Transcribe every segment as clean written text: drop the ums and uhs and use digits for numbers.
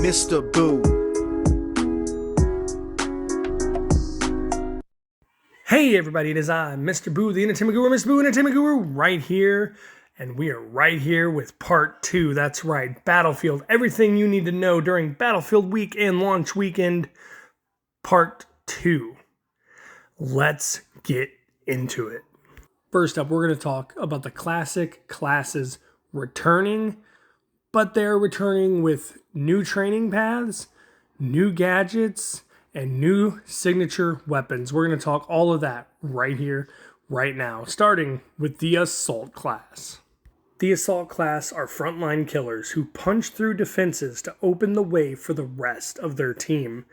Mr. Boo. Hey everybody, it is I, Mr. Boo, the Entertainment Guru, Mr. Boo, Entertainment Guru, right here. And we are right here with part 2. That's right, Battlefield. Everything you need to know during Battlefield Week and launch weekend, part 2. Let's get into it. First up, we're going to talk about the classic classes returning, but they're returning with new training paths, new gadgets, and new signature weapons. We're going to talk all of that right here, right now, starting with the Assault class. The Assault class are frontline killers who punch through defenses to open the way for the rest of their team.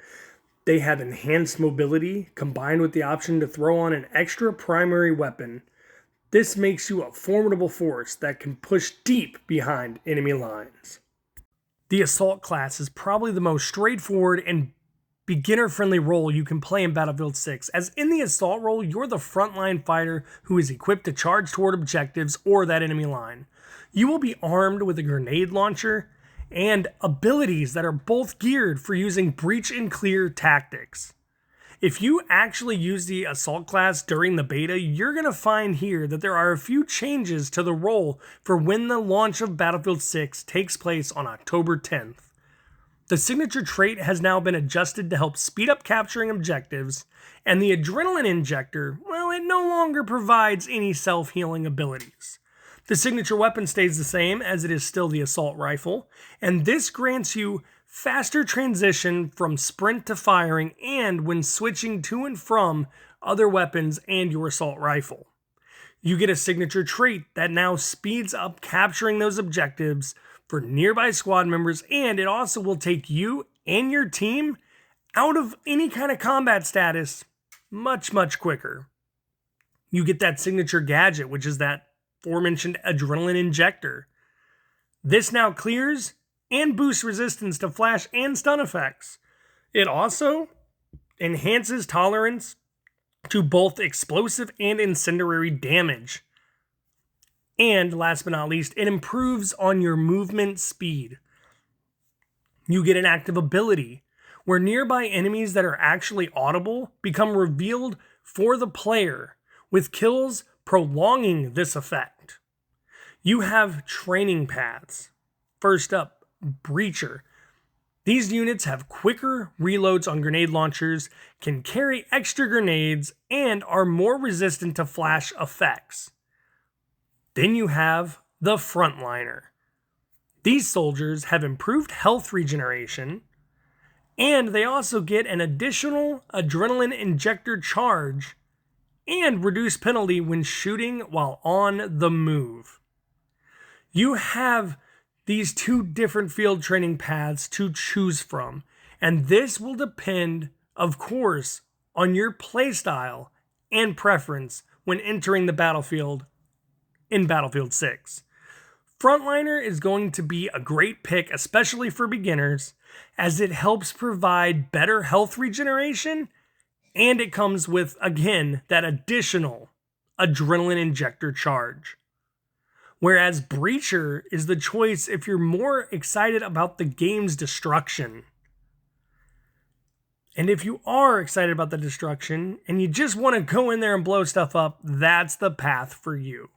They have enhanced mobility combined with the option to throw on an extra primary weapon. This makes you a formidable force that can push deep behind enemy lines. The Assault class is probably the most straightforward and beginner-friendly role you can play in Battlefield 6, as in the Assault role, you're the frontline fighter who is equipped to charge toward objectives or that enemy line. You will be armed with a grenade launcher and abilities that are both geared for using breach and clear tactics. If you actually use the Assault class during the beta, you're going to find here that there are a few changes to the role for when the launch of Battlefield 6 takes place on October 10th. The signature trait has now been adjusted to help speed up capturing objectives, and the adrenaline injector, well, it no longer provides any self-healing abilities. The signature weapon stays the same, as it is still the assault rifle, and this grants you faster transition from sprint to firing and when switching to and from other weapons and your assault rifle. You get a signature trait that now speeds up capturing those objectives for nearby squad members, and it also will take you and your team out of any kind of combat status much, much quicker. You get that signature gadget, which is that aforementioned adrenaline injector. This now clears and boosts resistance to flash and stun effects. It also enhances tolerance to both explosive and incendiary damage. And last but not least, it improves on your movement speed. You get an active ability where nearby enemies that are actually audible become revealed for the player, with kills prolonging this effect. You have training paths. First up, Breacher. These units have quicker reloads on grenade launchers, can carry extra grenades, and are more resistant to flash effects. Then you have the Frontliner. These soldiers have improved health regeneration, and they also get an additional adrenaline injector charge and reduced penalty when shooting while on the move. You have these two different field training paths to choose from, and this will depend, of course, on your playstyle and preference when entering the battlefield in Battlefield 6. Frontliner is going to be a great pick, especially for beginners, as it helps provide better health regeneration, and it comes with, again, that additional adrenaline injector charge. Whereas Breacher is the choice if you're more excited about the game's destruction. And if you are excited about the destruction, and you just want to go in there and blow stuff up, that's the path for you.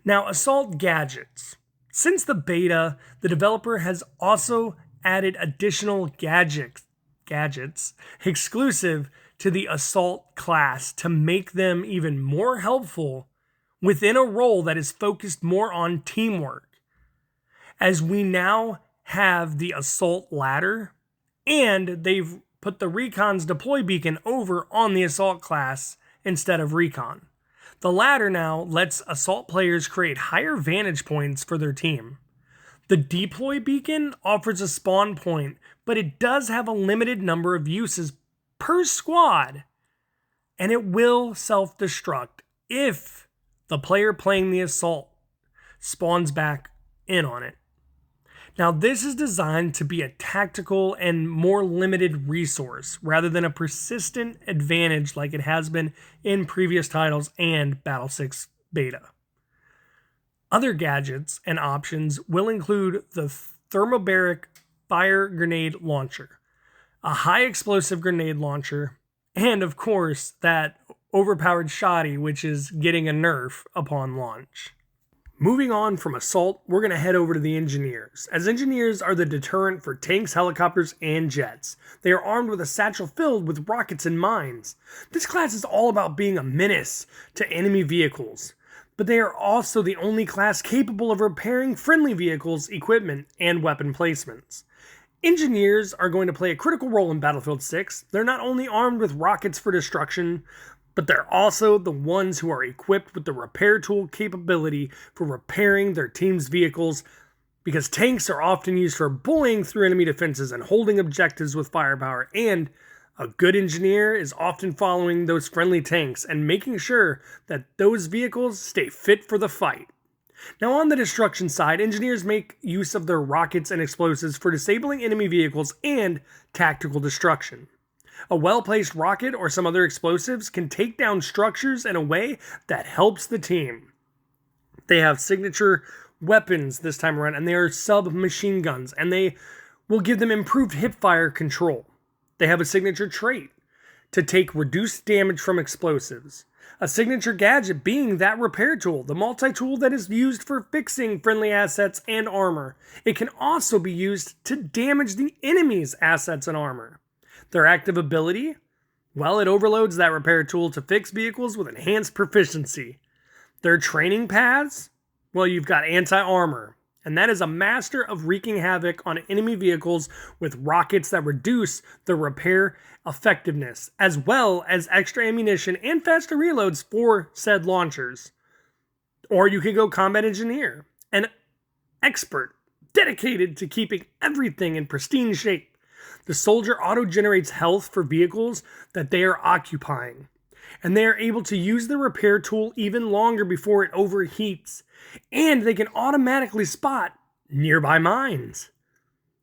Now, Assault gadgets. Since the beta, the developer has also added additional gadgets exclusive to the Assault class to make them even more helpful within a role that is focused more on teamwork. As we now have the Assault ladder, and they've put the Recon's deploy beacon over on the Assault class instead of Recon. The ladder now lets Assault players create higher vantage points for their team. The deploy beacon offers a spawn point, but it does have a limited number of uses per squad, and it will self-destruct if the player playing the Assault spawns back in on it. Now, this is designed to be a tactical and more limited resource rather than a persistent advantage like it has been in previous titles and Battle 6 beta. Other gadgets and options will include the thermobaric fire grenade launcher, a high explosive grenade launcher, and of course that overpowered shoddy, which is getting a nerf upon launch. Moving on from assault, we're going to head over to the engineers, as engineers are the deterrent for tanks, helicopters, and jets. They are armed with a satchel filled with rockets and mines. This class is all about being a menace to enemy vehicles, but they are also the only class capable of repairing friendly vehicles, equipment, and weapon placements. Engineers are going to play a critical role in Battlefield 6. They're not only armed with rockets for destruction, but they're also the ones who are equipped with the repair tool capability for repairing their team's vehicles, because tanks are often used for bullying through enemy defenses and holding objectives with firepower, and a good engineer is often following those friendly tanks and making sure that those vehicles stay fit for the fight. Now on the destruction side, engineers make use of their rockets and explosives for disabling enemy vehicles and tactical destruction. A well-placed rocket or some other explosives can take down structures in a way that helps the team. They have signature weapons this time around, and they are submachine guns, and they will give them improved hipfire control. They have a signature trait to take reduced damage from explosives. A signature gadget being that repair tool, the multi-tool that is used for fixing friendly assets and armor. It can also be used to damage the enemy's assets and armor. Their active ability? Well, it overloads that repair tool to fix vehicles with enhanced proficiency. Their training paths? Well, you've got anti-armor, and that is a master of wreaking havoc on enemy vehicles with rockets that reduce the repair effectiveness, as well as extra ammunition and faster reloads for said launchers. Or you could go combat engineer, an expert dedicated to keeping everything in pristine shape. The soldier auto-generates health for vehicles that they are occupying, and they are able to use the repair tool even longer before it overheats, and they can automatically spot nearby mines.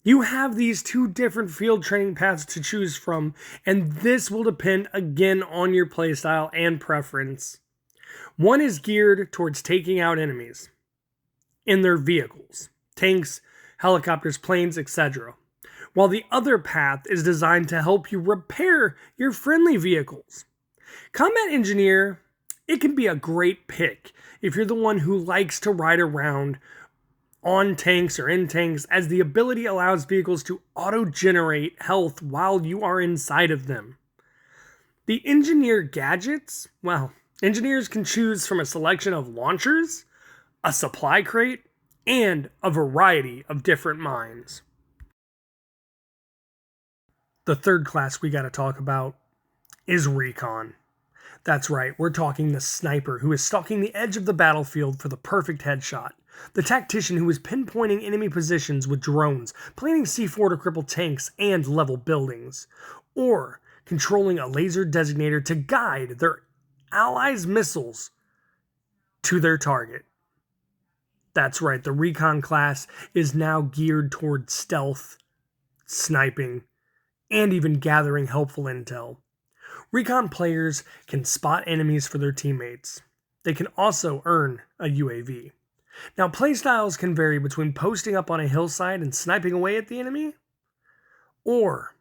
You have these two different field training paths to choose from, and this will depend again on your playstyle and preference. One is geared towards taking out enemies in their vehicles, tanks, helicopters, planes, etc., while the other path is designed to help you repair your friendly vehicles. Combat Engineer, it can be a great pick if you're the one who likes to ride around on tanks or in tanks, as the ability allows vehicles to auto-generate health while you are inside of them. The Engineer gadgets, well, engineers can choose from a selection of launchers, a supply crate, and a variety of different mines. The third class we got to talk about is Recon. That's right, we're talking the sniper who is stalking the edge of the battlefield for the perfect headshot. The tactician who is pinpointing enemy positions with drones, planting C4 to cripple tanks and level buildings. Or controlling a laser designator to guide their allies' missiles to their target. That's right, the Recon class is now geared toward stealth, sniping, and even gathering helpful intel. Recon players can spot enemies for their teammates. They can also earn a UAV. Now, playstyles can vary between posting up on a hillside and sniping away at the enemy, or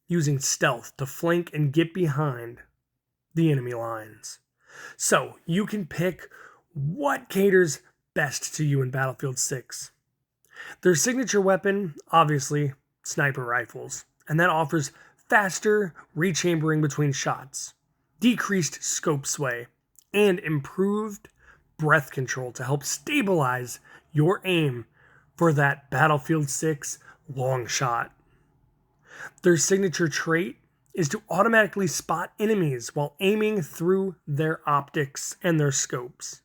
using stealth to flank and get behind the enemy lines. So, you can pick what caters best to you in Battlefield 6. Their signature weapon, obviously, sniper rifles, and that offers faster rechambering between shots, decreased scope sway, and improved breath control to help stabilize your aim for that Battlefield 6 long shot. Their signature trait is to automatically spot enemies while aiming through their optics and their scopes.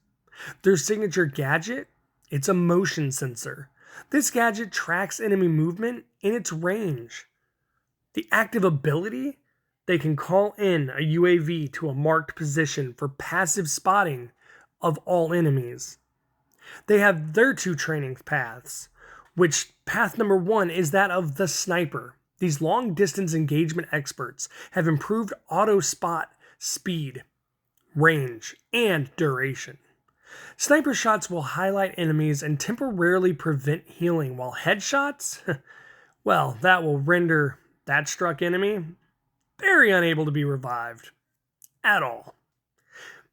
Their signature gadget, it's a motion sensor. This gadget tracks enemy movement in its range. The active ability, they can call in a UAV to a marked position for passive spotting of all enemies. They have their two training paths, which path number 1 is that of the sniper. These long-distance engagement experts have improved auto spot speed, range, and duration. Sniper shots will highlight enemies and temporarily prevent healing, while headshots, well, that will render that struck enemy very unable to be revived at all.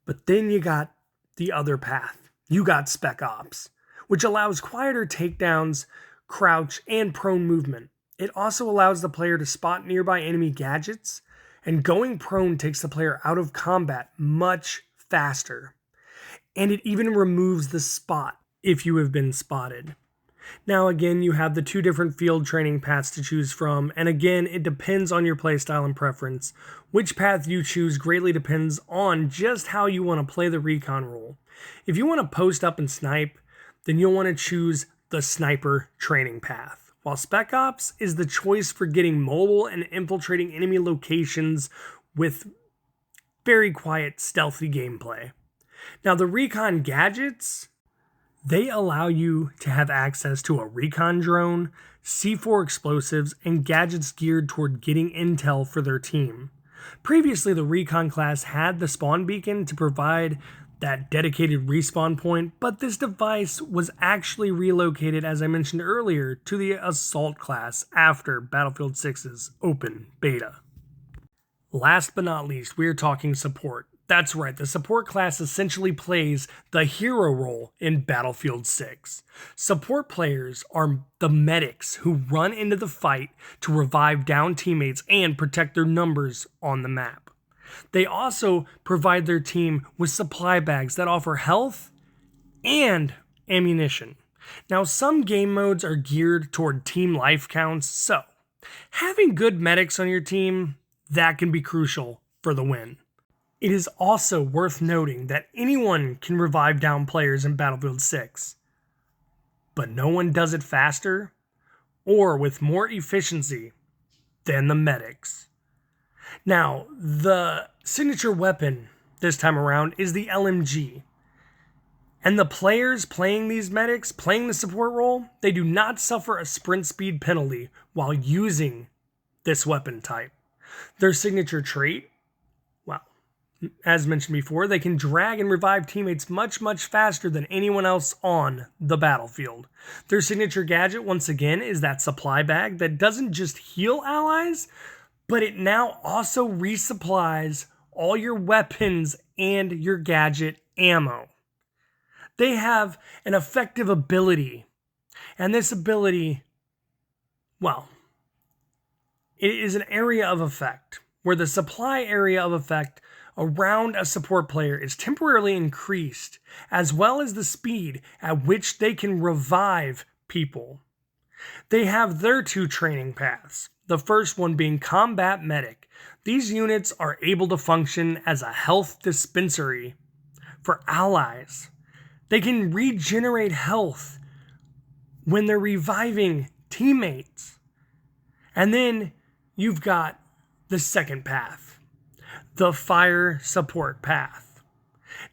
But then you got the other path. You got Spec Ops, which allows quieter takedowns, crouch, and prone movement. It also allows the player to spot nearby enemy gadgets, and going prone takes the player out of combat much faster. And it even removes the spot if you have been spotted. Now again, you have the two different field training paths to choose from, and again, it depends on your playstyle and preference. Which path you choose greatly depends on just how you want to play the recon role. If you want to post up and snipe, then you'll want to choose the sniper training path, while Spec Ops is the choice for getting mobile and infiltrating enemy locations with very quiet, stealthy gameplay. Now the recon gadgets, they allow you to have access to a recon drone, C4 explosives, and gadgets geared toward getting intel for their team. Previously, the recon class had the spawn beacon to provide that dedicated respawn point, but this device was actually relocated, as I mentioned earlier, to the assault class after Battlefield 6's open beta. Last but not least, we are talking support. That's right, the support class essentially plays the hero role in Battlefield 6. Support players are the medics who run into the fight to revive downed teammates and protect their numbers on the map. They also provide their team with supply bags that offer health and ammunition. Now, some game modes are geared toward team life counts, so having good medics on your team, that can be crucial for the win. It is also worth noting that anyone can revive down players in Battlefield 6, but no one does it faster or with more efficiency than the medics. Now, the signature weapon this time around is the LMG, and the players playing these medics, playing the support role, they do not suffer a sprint speed penalty while using this weapon type. Their signature trait, as mentioned before, they can drag and revive teammates much faster than anyone else on the battlefield. Their signature gadget, once again, is that supply bag that doesn't just heal allies, but it now also resupplies all your weapons and your gadget ammo. They have an effective ability, and this ability, well, it is an area of effect, where the supply area of effect around a support player is temporarily increased, as well as the speed at which they can revive people. They have their two training paths, the first one being Combat Medic. These units are able to function as a health dispensary for allies. They can regenerate health when they're reviving teammates. And then you've got the second path, the fire support path.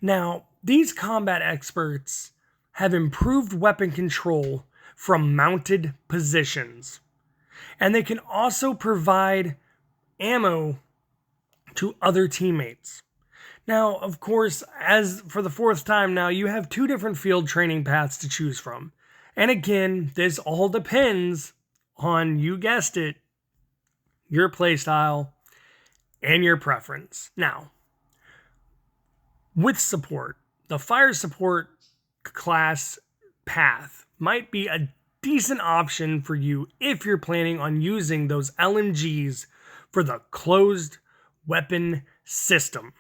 Now, these combat experts have improved weapon control from mounted positions, and they can also provide ammo to other teammates. Now, of course, as for the fourth time now, you have two different field training paths to choose from. And again, this all depends on, you guessed it, your playstyle and your preference. Now, with support, the fire support class path might be a decent option for you if you're planning on using those LMGs for the closed weapon system.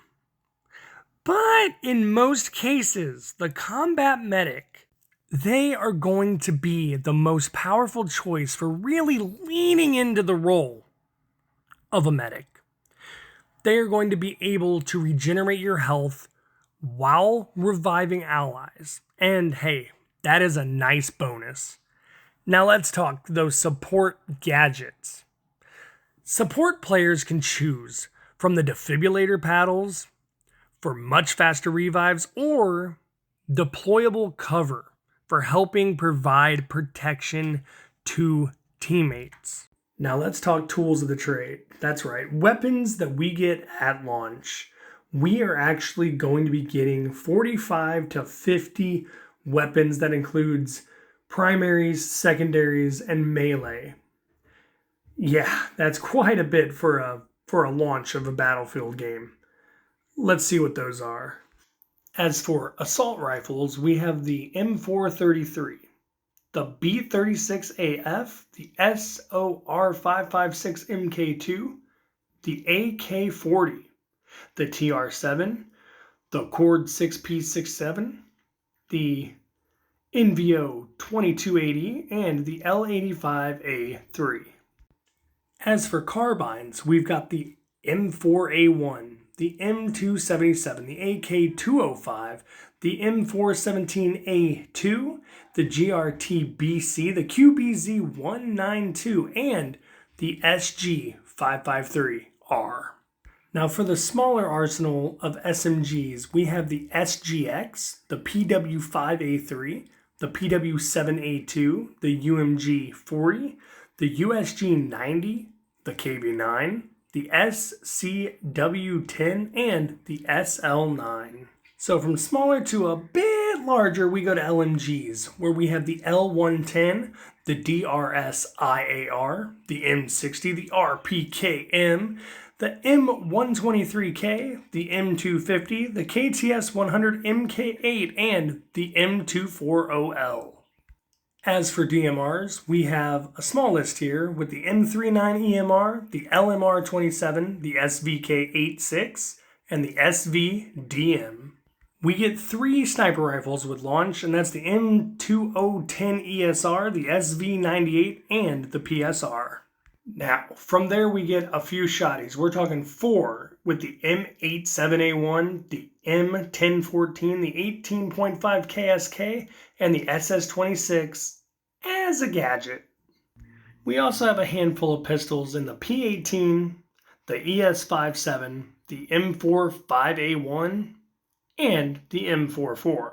But in most cases, the combat medic, they are going to be the most powerful choice for really leaning into the role of a medic. They are going to be able to regenerate your health while reviving allies. And hey, that is a nice bonus. Now let's talk those support gadgets. Support players can choose from the defibrillator paddles for much faster revives, or deployable cover for helping provide protection to teammates. Now let's talk tools of the trade. That's right, weapons that we get at launch. We are actually going to be getting 45 to 50 weapons that includes primaries, secondaries, and melee. Yeah, that's quite a bit for a launch of a Battlefield game. Let's see what those are. As for assault rifles, we have the M433, the B36AF, the SOR556 MK2, the AK40, the TR7, the Cord 6P67, the NVO 2280, and the L85A3. As for carbines, we've got the M4A1, the M277, the AK205, the M417A2, the GRT-BC, the QBZ192, and the SG553R. Now for the smaller arsenal of SMGs, we have the SGX, the PW5A3, the PW7A2, the UMG40, the USG90, the KB9, the SCW10, and the SL9. So from smaller to a bit larger, we go to LMGs, where we have the L110, the DRS-IAR, the M60, the RPKM, the M123K, the M250, the KTS-100 MK8, and the M240L. As for DMRs, we have a small list here with the M39 EMR, the LMR27, the SVK86, and the SVDM. We get 3 sniper rifles with launch, and that's the M2010 ESR, the SV98, and the PSR. Now, from there we get a few shotties. We're talking 4 with the M87A1, the M1014, the 18.5 KSK, and the SS26 as a gadget. We also have a handful of pistols in the P18, the ES57, the M45A1, and the M44.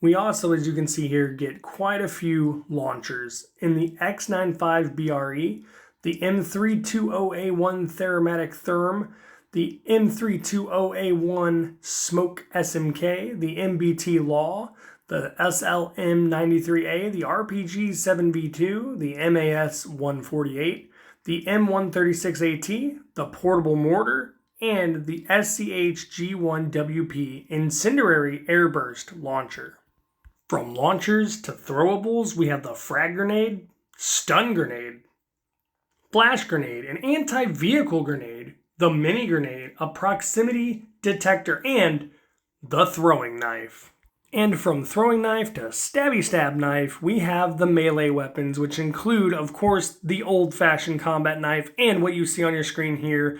We also, as you can see here, get quite a few launchers in the X95BRE, the M320A1 Thermatic Therm, the M320A1 Smoke SMK, the MBT Law, the SLM93A, the RPG-7V2, the MAS-148, the M136AT, the Portable Mortar, and the SCH-G1WP Incendiary Airburst Launcher. From launchers to throwables, we have the Frag Grenade, Stun Grenade, Flash Grenade, an Anti-Vehicle Grenade, the Mini Grenade, a Proximity Detector, and the Throwing Knife. And from throwing knife to stabby stab knife, we have the melee weapons, which include, of course, the old-fashioned combat knife and what you see on your screen here,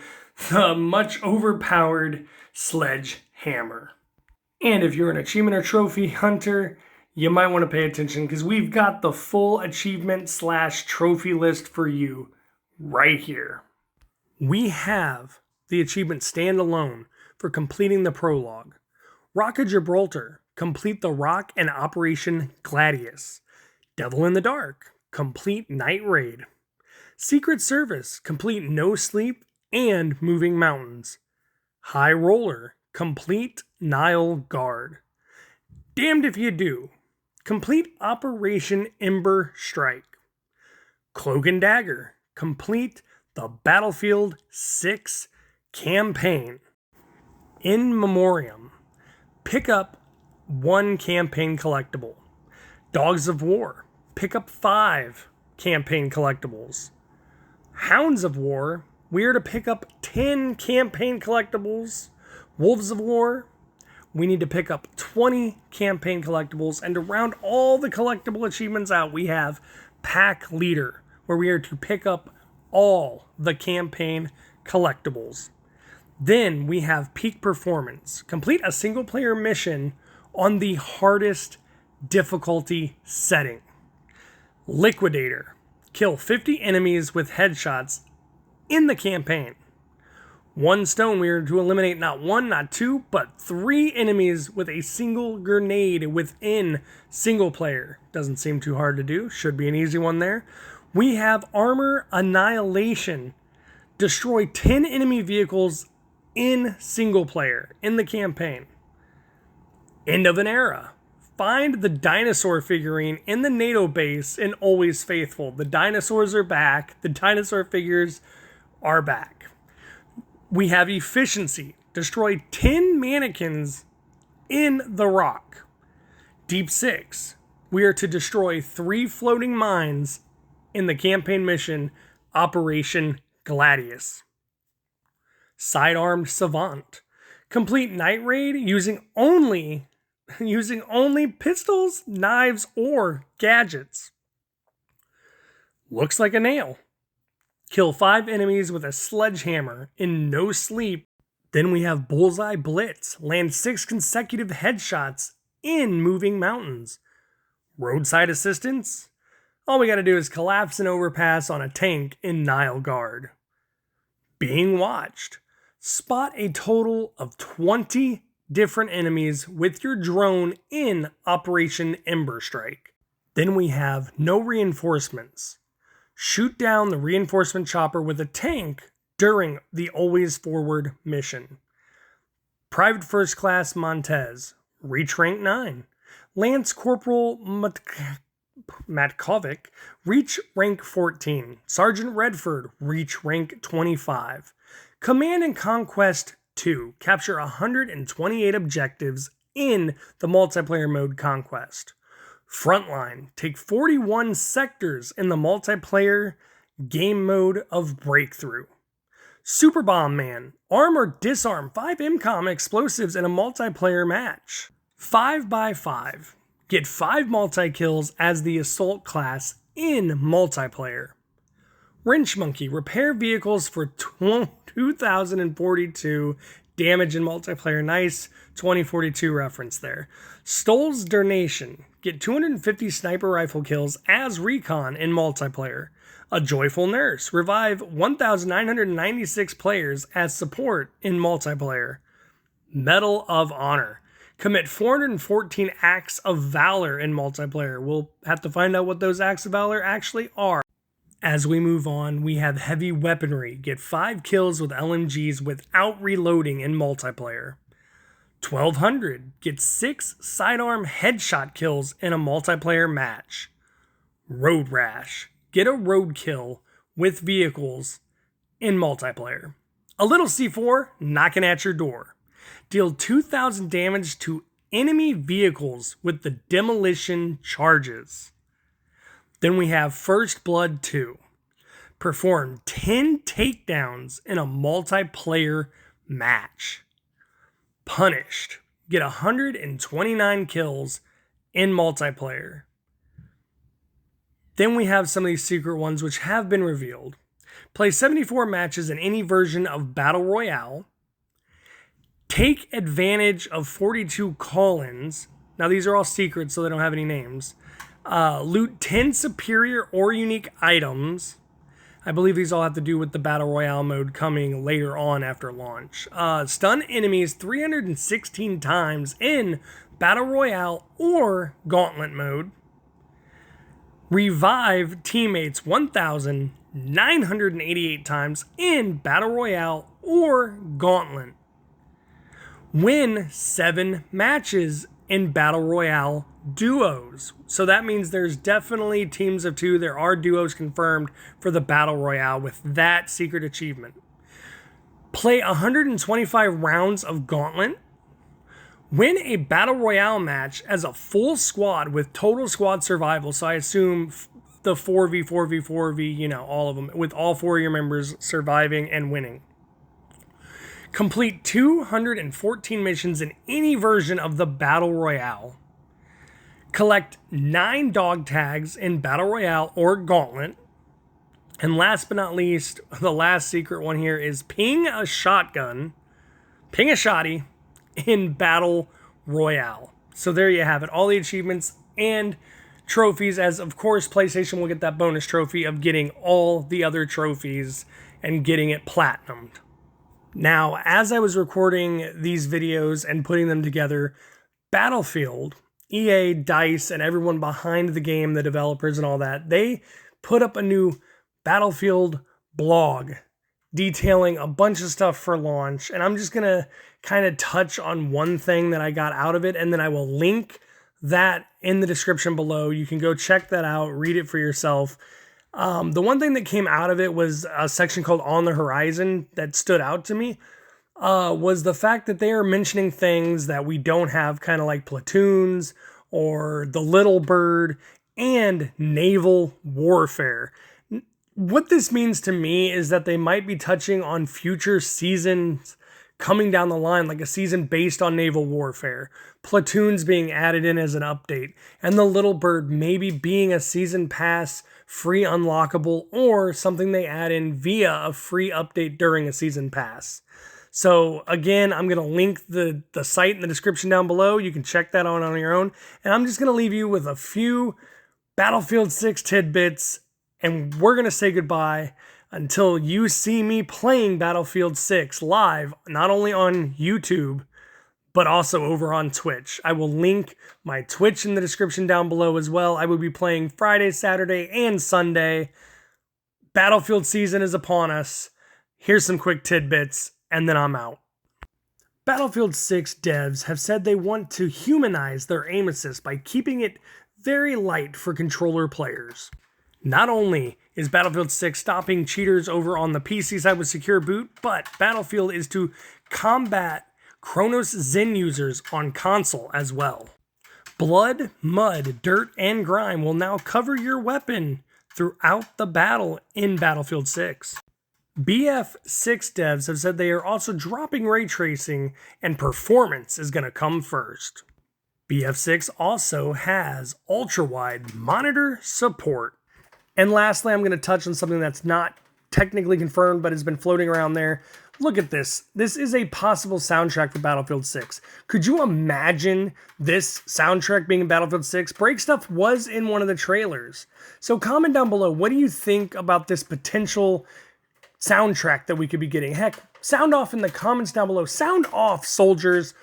the much overpowered sledgehammer. And if you're an achievement or trophy hunter, you might want to pay attention because we've got the full achievement/trophy list for you right here. We have the achievement standalone for completing the prologue. Rock of Gibraltar, complete the Rock and Operation Gladius. Devil in the Dark, complete Night Raid. Secret Service, complete No Sleep and Moving Mountains. High Roller, complete Nile Guard. Damned If You Do, complete Operation Ember Strike. Cloak and Dagger, complete the Battlefield 6 campaign. In Memoriam, pick up 1 campaign collectible. Dogs of War, pick up 5 campaign collectibles. Hounds of War, we are to pick up 10 campaign collectibles. Wolves of War, we need to pick up 20 campaign collectibles. And to round all the collectible achievements out, we have Pack Leader, where we are to pick up all the campaign collectibles. Then we have Peak Performance. Complete a single player mission on the hardest difficulty setting. Liquidator. Kill 50 enemies with headshots in the campaign. 1 stone, we are to eliminate not 1, not 2, but 3 enemies with a single grenade within single player. Doesn't seem too hard to do. Should be an easy one there. We have Armor Annihilation. Destroy 10 enemy vehicles in single player in the campaign. End of an Era. find the dinosaur figurine in the NATO base in Always Faithful. The dinosaurs are back. The dinosaur figures are back. We have efficiency. Destroy 10 mannequins in the rock. Deep 6. We are to destroy 3 floating mines in the campaign mission Operation Gladius. Sidearmed Savant. Complete night raid using only pistols, knives, or gadgets. Looks like a nail. Kill 5 enemies with a sledgehammer in no sleep. Then we have Bullseye Blitz. Land 6 consecutive headshots in moving mountains. Roadside assistance. All we gotta do is collapse an overpass on a tank in Nile Guard. Being watched. Spot a total of 20 different enemies with your drone in Operation Ember Strike. Then we have no reinforcements. Shoot down the reinforcement chopper with a tank during the Always Forward mission. Private First Class Montez, reach rank 9. Lance Corporal Matkovic, reach rank 14. Sergeant Redford, reach rank 25. Command and Conquest 2, capture 128 objectives in the multiplayer mode Conquest. Frontline, take 41 sectors in the multiplayer game mode of Breakthrough. Super Bomb Man, arm or disarm 5 MCOM explosives in a multiplayer match. 5x5, get 5 multi-kills as the Assault class in multiplayer. Wrench Monkey, repair vehicles for 2,042 damage in multiplayer. Nice 2042 reference there. Stoles Donation, get 250 sniper rifle kills as recon in multiplayer. A Joyful Nurse, revive 1,996 players as support in multiplayer. Medal of Honor, commit 414 acts of valor in multiplayer. We'll have to find out what those acts of valor actually are. As we move on, we have Heavy Weaponry. Get 5 kills with LMGs without reloading in multiplayer. 1200. Get 6 sidearm headshot kills in a multiplayer match. Road Rash. Get a road kill with vehicles in multiplayer. A little C4 knocking at your door. Deal 2,000 damage to enemy vehicles with the demolition charges. Then we have First Blood 2. Perform 10 takedowns in a multiplayer match. Punished. Get 129 kills in multiplayer. Then we have some of these secret ones which have been revealed. Play 74 matches in any version of Battle Royale. Take advantage of 42 call-ins. Now these are all secrets, so they don't have any names. Loot 10 superior or unique items. I believe these all have to do with the Battle Royale mode coming later on after launch. Stun enemies 316 times in Battle Royale or Gauntlet mode. Revive teammates 1,988 times in Battle Royale or Gauntlet. Win 7 matches in Battle Royale duos. So that means there's definitely teams of 2. There are duos confirmed for the Battle Royale with that secret achievement. Play 125 rounds of Gauntlet. Win a Battle Royale match as a full squad with total squad survival. So I assume the 4v, all of them, with all 4 of your members surviving and winning. Complete 214 missions in any version of the Battle Royale. Collect 9 dog tags in Battle Royale or Gauntlet. And last but not least, the last secret one here is ping a shotty in Battle Royale. So there you have it. All the achievements and trophies, as of course PlayStation will get that bonus trophy of getting all the other trophies and getting it platinumed. Now, as I was recording these videos and putting them together, Battlefield, EA, DICE, and everyone behind the game, the developers and all that, they put up a new Battlefield blog detailing a bunch of stuff for launch. And I'm just going to kind of touch on one thing that I got out of it, and then I will link that in the description below. You can go check that out, read it for yourself. The one thing that came out of it was a section called On the Horizon that stood out to me. Was the fact that they are mentioning things that we don't have, kind of like platoons or the little bird and naval warfare. What this means to me is that they might be touching on future seasons coming down the line, like a season based on naval warfare, platoons being added in as an update, and the little bird maybe being a season pass free unlockable or something they add in via a free update during a season pass. So again, I'm going to link the site in the description down below. You can check that out on your own. And I'm just going to leave you with a few Battlefield 6 tidbits, and we're going to say goodbye until you see me playing Battlefield 6 live, not only on YouTube, but also over on Twitch. I will link my Twitch in the description down below as well. I will be playing Friday, Saturday, and Sunday. Battlefield season is upon us. Here's some quick tidbits, and then I'm out. Battlefield 6 devs have said they want to humanize their aim assist by keeping it very light for controller players. Not only is Battlefield 6 stopping cheaters over on the PC side with Secure Boot, but Battlefield is to combat Chronos Zen users on console as well. Blood, mud, dirt, and grime will now cover your weapon throughout the battle in Battlefield 6. BF6 devs have said they are also dropping ray tracing and performance is going to come first. BF6 also has ultra-wide monitor support. And lastly, I'm going to touch on something that's not technically confirmed, but has been floating around there. Look at this. This is a possible soundtrack for Battlefield 6. Could you imagine this soundtrack being in Battlefield 6? Break Stuff was in one of the trailers. So comment down below, what do you think about this potential soundtrack that we could be getting? Heck, sound off in the comments down below. Sound off, soldiers.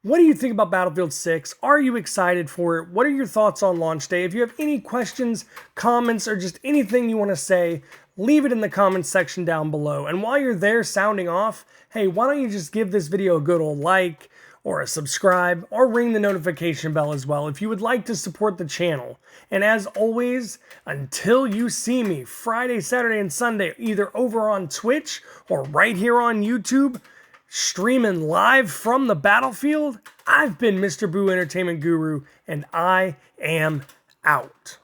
What do you think about Battlefield 6? Are you excited for it? What are your thoughts on launch day? If you have any questions, comments, or just anything you want to say, leave it in the comments section down below. And while you're there sounding off, hey, why don't you just give this video a good old like, or a subscribe, or ring the notification bell as well if you would like to support the channel. And as always, until you see me Friday, Saturday, and Sunday, either over on Twitch or right here on YouTube, streaming live from the battlefield, I've been Mr. Boo Entertainment Guru, and I am out.